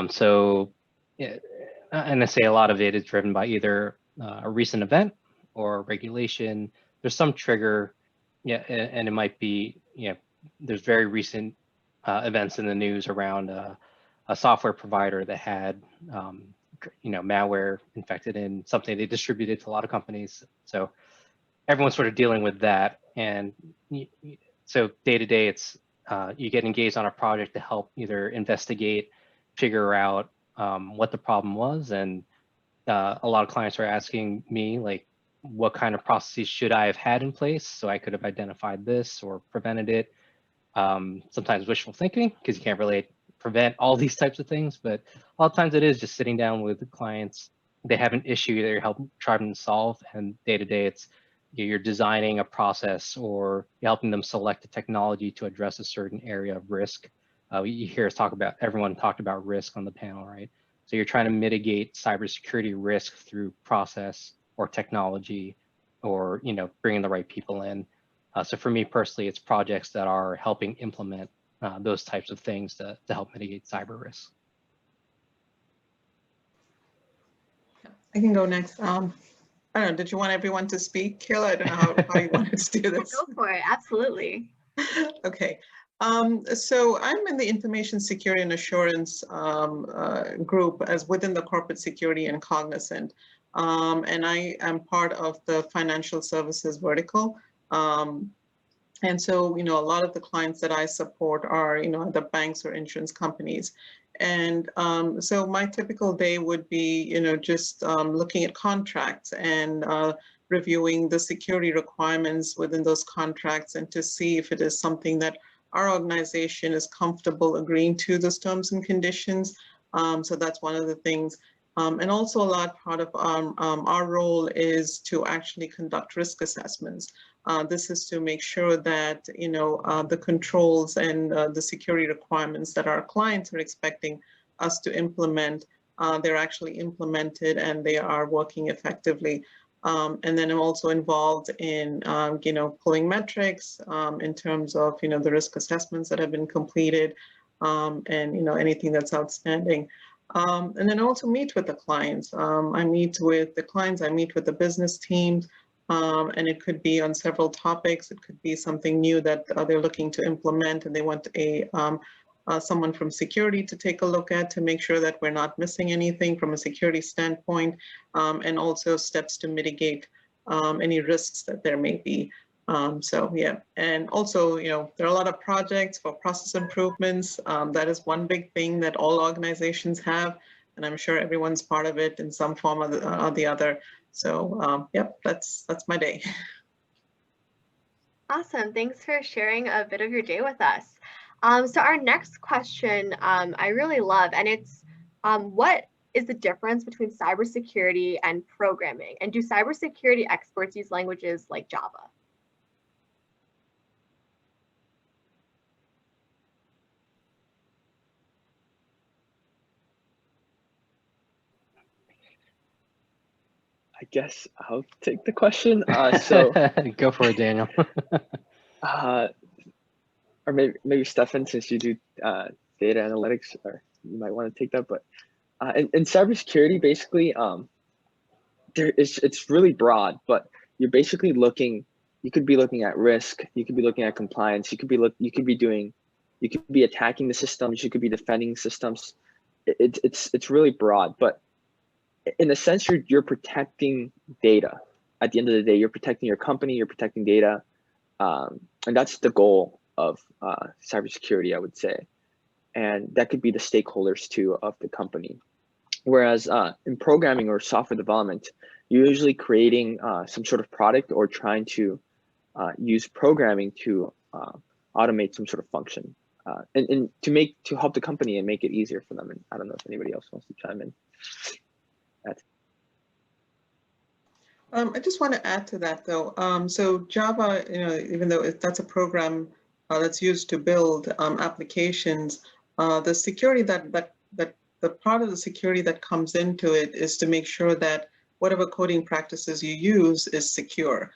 So, and I say a lot of it is driven by either a recent event or regulation. There's some trigger, and it might be, there's very recent events in the news around a software provider that had, malware infected in something they distributed to a lot of companies. So everyone's sort of dealing with that, and so day to day, it's you get engaged on a project to help either investigate, figure out what the problem was, and a lot of clients are asking me, like, what kind of processes should I have had in place so I could have identified this or prevented it. Sometimes wishful thinking, because you can't really prevent all these types of things, but a lot of times it is just sitting down with the clients. They have an issue that you're trying to solve, and day to day, it's you're designing a process or you're helping them select a technology to address a certain area of risk. You hear us talk about, everyone talked about risk on the panel, right? So you're trying to mitigate cybersecurity risk through process or technology, or bringing the right people in. So for me personally, it's projects that are helping implement those types of things to help mitigate cyber risk. I can go next. I don't know, did you want everyone to speak, Kayla? I don't know how you wanted to do this. Go for it, absolutely. Okay, so I'm in the Information Security and Assurance group as within the Corporate Security and Cognizant. And I am part of the financial services vertical. And so, a lot of the clients that I support are, the banks or insurance companies. And so my typical day would be, just looking at contracts and reviewing the security requirements within those contracts, and to see if it is something that our organization is comfortable agreeing to those terms and conditions. So that's one of the things. And also a lot part of our role is to actually conduct risk assessments. This is to make sure that, the controls and the security requirements that our clients are expecting us to implement, they're actually implemented and they are working effectively. And then I'm also involved in, pulling metrics in terms of, the risk assessments that have been completed, and, anything that's outstanding. And then also meet with the clients. I meet with the clients, I meet with the business teams, and it could be on several topics. It could be something new that they're looking to implement, and they want someone from security to take a look at to make sure that we're not missing anything from a security standpoint, and also steps to mitigate any risks that there may be. So yeah, and also, there are a lot of projects for process improvements. That is one big thing that all organizations have, and I'm sure everyone's part of it in some form or the other. So yep, that's my day. Awesome, thanks for sharing a bit of your day with us. So our next question I really love, and it's what is the difference between cybersecurity and programming? And do cybersecurity experts use languages like Java? I guess I'll take the question. So Go for it, Daniel. Or maybe Stefan, since you do data analytics, or you might want to take that. But in cybersecurity, basically, it's really broad. But you're basically looking. You could be looking at risk. You could be looking at compliance. You could be attacking the systems. You could be defending systems. It's really broad. But in a sense, you're protecting data. at the end of the day, you're protecting your company, you're protecting data. And that's the goal of cybersecurity, I would say. And that could be the stakeholders too of the company. Whereas in programming or software development, you're usually creating some sort of product or trying to use programming to automate some sort of function and to help the company and make it easier for them. And I don't know if anybody else wants to chime in. I just want to add to that though. So Java, even though that's a program that's used to build applications, the security that the part of the security that comes into it is to make sure that whatever coding practices you use is secure.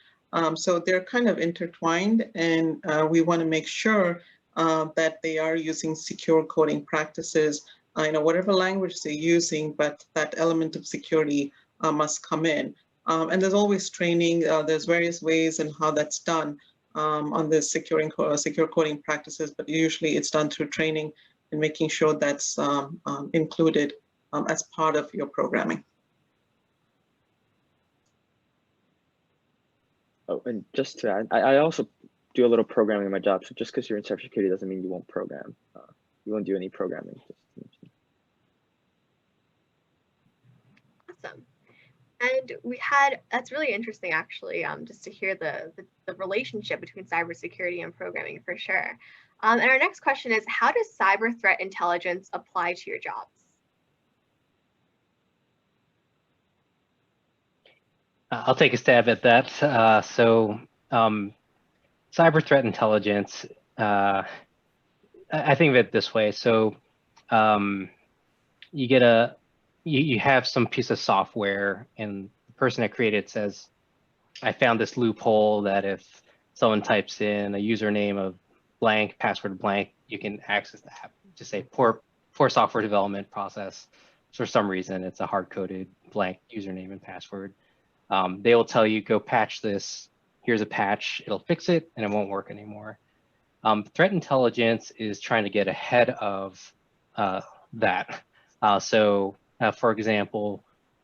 So they're kind of intertwined, and we want to make sure that they are using secure coding practices, whatever language they're using, but that element of security must come in. And there's always training. There's various ways and how that's done on the secure coding practices, but usually it's done through training and making sure that's included as part of your programming. Oh, and just to add, I also do a little programming in my job. So just because you're in cybersecurity doesn't mean you won't program. You won't do any programming. Awesome. And that's really interesting actually, just to hear the relationship between cybersecurity and programming for sure. And our next question is, how does cyber threat intelligence apply to your jobs? I'll take a stab at that. Cyber threat intelligence, I think of it this way. So you have some piece of software, and the person that created it says, I found this loophole that if someone types in a username of blank, password blank, you can access that. Just say poor software development process. For some reason, it's a hard-coded blank username and password. They will tell you, go patch this. Here's a patch. It'll fix it, and it won't work anymore. Threat intelligence is trying to get ahead of that. For example,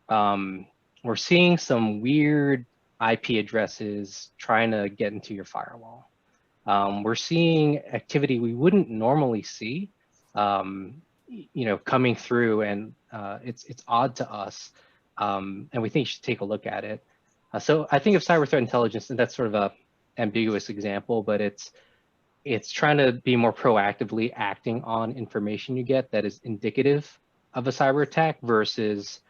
we're seeing some weird IP addresses trying to get into your firewall. We're seeing activity we wouldn't normally see, coming through, and it's odd to us, and we think you should take a look at it. So I think of cyber threat intelligence, and that's sort of a ambiguous example, but it's trying to be more proactively acting on information you get that is indicative of a cyber attack versus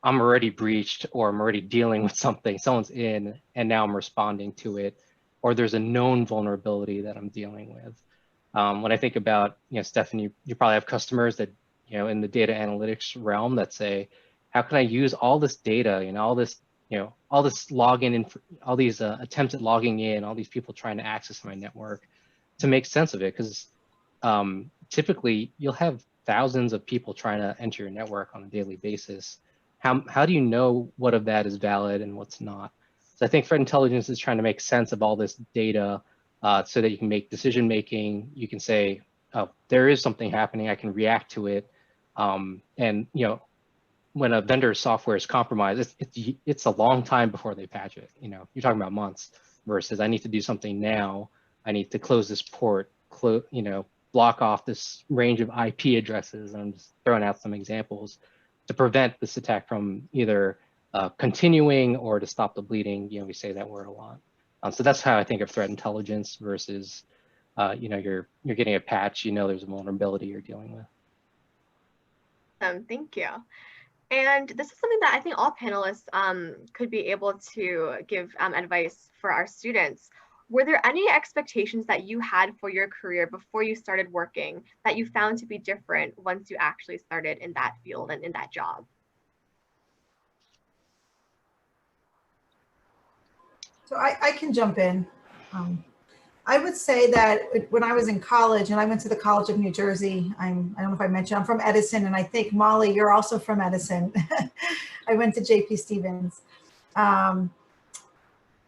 I'm already breached, or I'm already dealing with something, someone's in, and now I'm responding to it, or there's a known vulnerability that I'm dealing with. When I think about, Stefan, you probably have customers that, in the data analytics realm that say, how can I use all this data, all this login, all these attempts at logging in, all these people trying to access my network, to make sense of it? Because typically you'll have thousands of people trying to enter your network on a daily basis. How do you know what of that is valid and what's not? So I think threat intelligence is trying to make sense of all this data so that you can make decision making. You can say, oh, there is something happening, I can react to it. And when a vendor's software is compromised, it's a long time before they patch it. You're talking about months versus I need to do something now. I need to close this port, block off this range of IP addresses. And I'm just throwing out some examples to prevent this attack from either continuing or to stop the bleeding. We say that word a lot. So that's how I think of threat intelligence versus, you're getting a patch, there's a vulnerability you're dealing with. Thank you. And this is something that I think all panelists could be able to give advice for our students. Were there any expectations that you had for your career before you started working that you found to be different once you actually started in that field and in that job? So I can jump in. I would say that when I was in college, and I went to the College of New Jersey, I don't know if I mentioned, I'm from Edison, and I think, Molly, you're also from Edison. I went to JP Stevens. But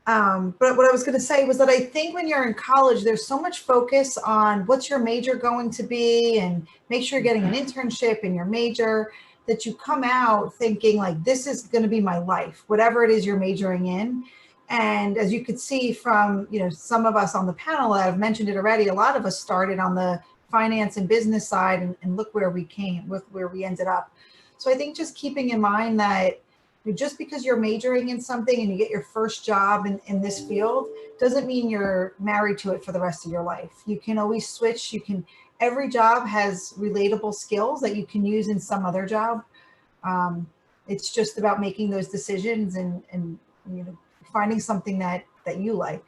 what I was going to say was that I think when you're in college, there's so much focus on what's your major going to be, and make sure you're getting an internship in your major. that you come out thinking like, this is going to be my life, whatever it is you're majoring in. And as you could see from, you know, some of us on the panel that have mentioned it already, a lot of us started on the finance and business side, and look where we came, with where we ended up. So I think just keeping in mind that just because you're majoring in something and you get your first job in this field doesn't mean you're married to it for the rest of your life. You can always switch. You can, every job has relatable skills that you can use in some other job. It's just about making those decisions and you know, finding something that you like.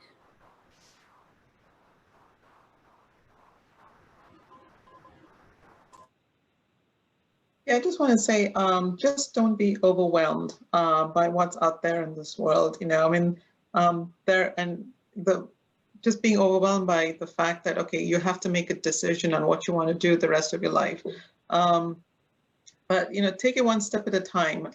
Yeah, I just want to say, just don't be overwhelmed by what's out there in this world. You know, I mean, just being overwhelmed by the fact that, okay, you have to make a decision on what you want to do the rest of your life. But, you know, take it one step at a time,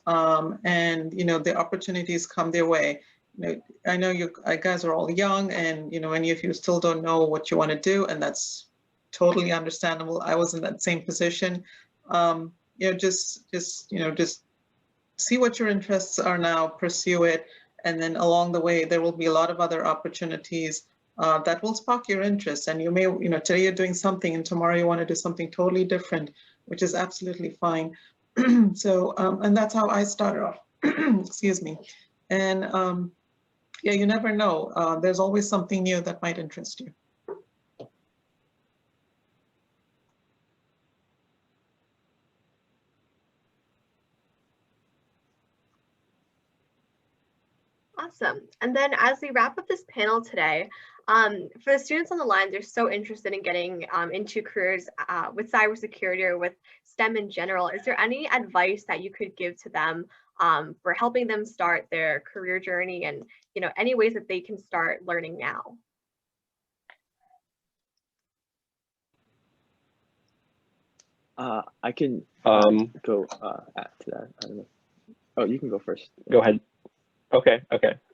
and, you know, the opportunities come their way. You know, I know you guys are all young, and, you know, many of you still don't know what you want to do, and that's totally understandable. I was in that same position. You know, just see what your interests are now, pursue it, and then along the way, there will be a lot of other opportunities that will spark your interest. And you may, you know, today you're doing something and tomorrow you want to do something totally different, which is absolutely fine. So, and that's how I started off, excuse me. And yeah, you never know. There's always something new that might interest you. Awesome. And then as we wrap up this panel today, for the students on the line, they're so interested in getting into careers with cybersecurity or with STEM in general. Is there any advice that you could give to them for helping them start their career journey, and, you know, any ways that they can start learning now? I can go add to that. I don't know. Oh, you can go first. Go ahead. Okay,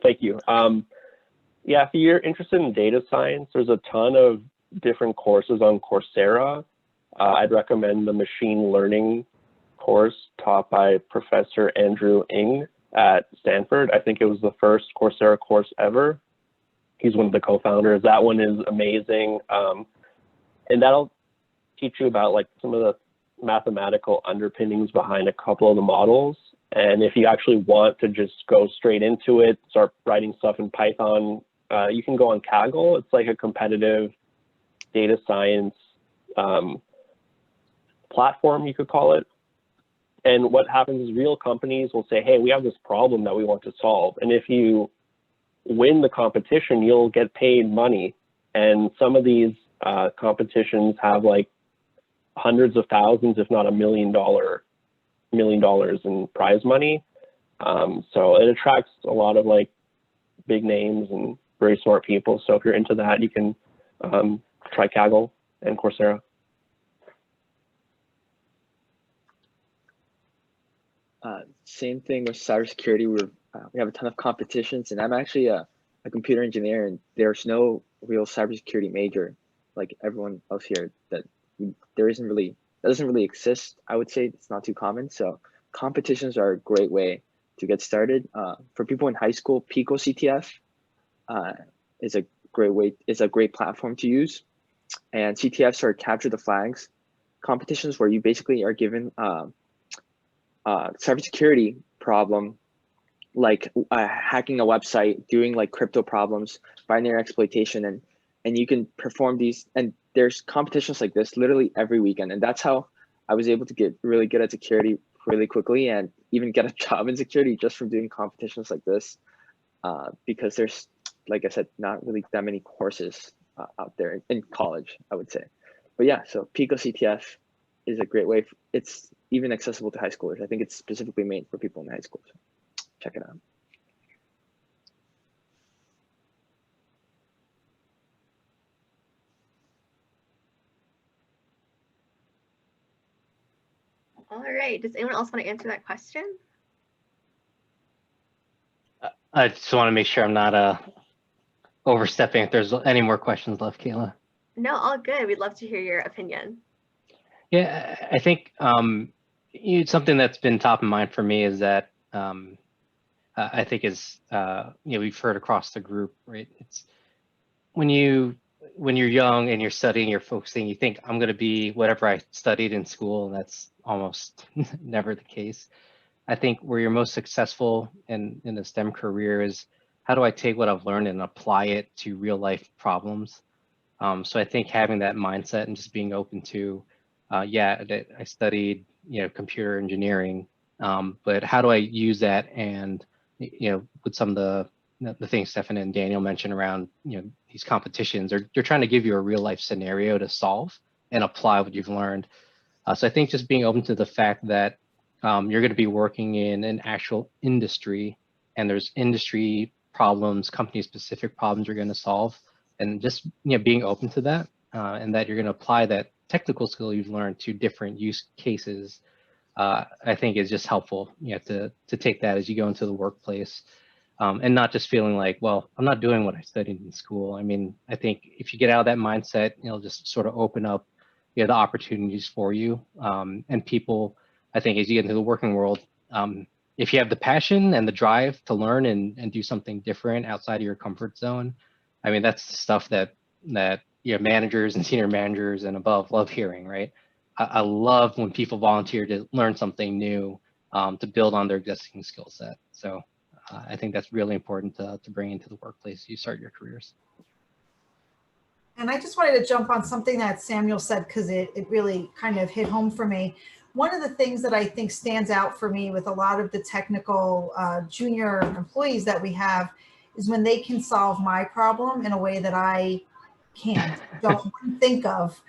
thank you. Yeah, if you're interested in data science, there's a ton of different courses on Coursera. I'd recommend the machine learning course taught by Professor Andrew Ng at Stanford. I think it was the first Coursera course ever. He's one of the co-founders. That one is amazing. And that'll teach you about like some of the mathematical underpinnings behind a couple of the models. And if you actually want to just go straight into it, start writing stuff in Python, you can go on Kaggle. It's like a competitive data science platform, you could call it. And what happens is real companies will say, hey, we have this problem that we want to solve. And if you win the competition, you'll get paid money. And some of these competitions have like hundreds of thousands, if not $1 million in prize money. So it attracts a lot of like big names and very smart people. So if you're into that, you can try Kaggle and Coursera. Same thing with cybersecurity. We have a ton of competitions, and I'm actually a computer engineer, and there's no real cybersecurity major like everyone else here that doesn't really exist. I would say it's not too common. So competitions are a great way to get started. For people in high school, Pico CTF is a great platform to use. And CTFs are capture the flags competitions, where you basically are given cybersecurity problem, like hacking a website, doing like crypto problems, binary exploitation, and you can perform these. And there's competitions like this literally every weekend. And that's how I was able to get really good at security really quickly, and even get a job in security just from doing competitions like this, because there's, like I said, not really that many courses out there in college, I would say. But yeah, so Pico CTF is a great way. It's even accessible to high schoolers. I think it's specifically made for people in high school. So check it out. All right, does anyone else want to answer that question? I just want to make sure I'm not overstepping. If there's any more questions left, Kayla. No, all good. We'd love to hear your opinion. Yeah, I think Something that's been top of mind for me is that I think is we've heard across the group, right? It's when you're young and you're studying, you're focusing, you think I'm going to be whatever I studied in school, and that's almost never the case. I think where you're most successful in a STEM career is how do I take what I've learned and apply it to real life problems. So I think having that mindset and just being open to, I studied computer engineering, but how do I use that and with some of the things Stefan and Daniel mentioned around these competitions, they're trying to give you a real life scenario to solve and apply what you've learned. So I think just being open to the fact that you're going to be working in an actual industry and there's industry problems, company specific problems you're going to solve, and just being open to that and that you're going to apply that technical skill you've learned to different use cases. I think is just helpful to take that as you go into the workplace. And not just feeling like, well, I'm not doing what I studied in school. I mean, I think if you get out of that mindset, it'll just sort of open up the opportunities for you. And people, I think as you get into the working world, if you have the passion and the drive to learn and do something different outside of your comfort zone, I mean, that's stuff that managers and senior managers and above love hearing, right? I love when people volunteer to learn something new, to build on their existing skill set. So I think that's really important to bring into the workplace as you start your careers. And I just wanted to jump on something that Samuel said, because it really kind of hit home for me. One of the things that I think stands out for me with a lot of the technical junior employees that we have is when they can solve my problem in a way that I don't think of.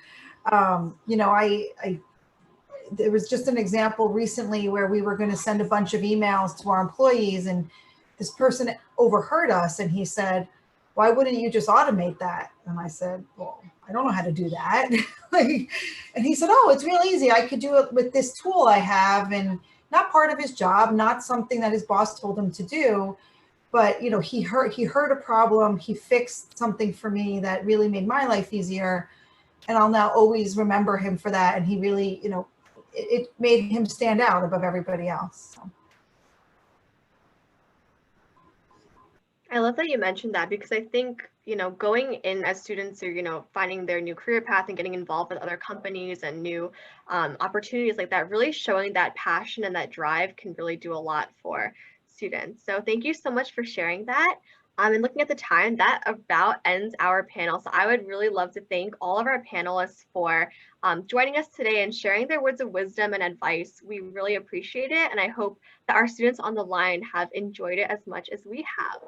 There was just an example recently where we were going to send a bunch of emails to our employees, and this person overheard us and he said, "Why wouldn't you just automate that?" And I said, "Well, I don't know how to do that." And he said, "Oh, it's real easy. I could do it with this tool I have." And not part of his job, not something that his boss told him to do, but he heard a problem, he fixed something for me that really made my life easier. And I'll now always remember him for that. And he really, it made him stand out above everybody else. So. I love that you mentioned that, because I think, going in as students or, finding their new career path and getting involved with other companies and new opportunities like that, really showing that passion and that drive can really do a lot for students. So thank you so much for sharing that. And looking at the time, that about ends our panel. So I would really love to thank all of our panelists for joining us today and sharing their words of wisdom and advice. We really appreciate it. And I hope that our students on the line have enjoyed it as much as we have.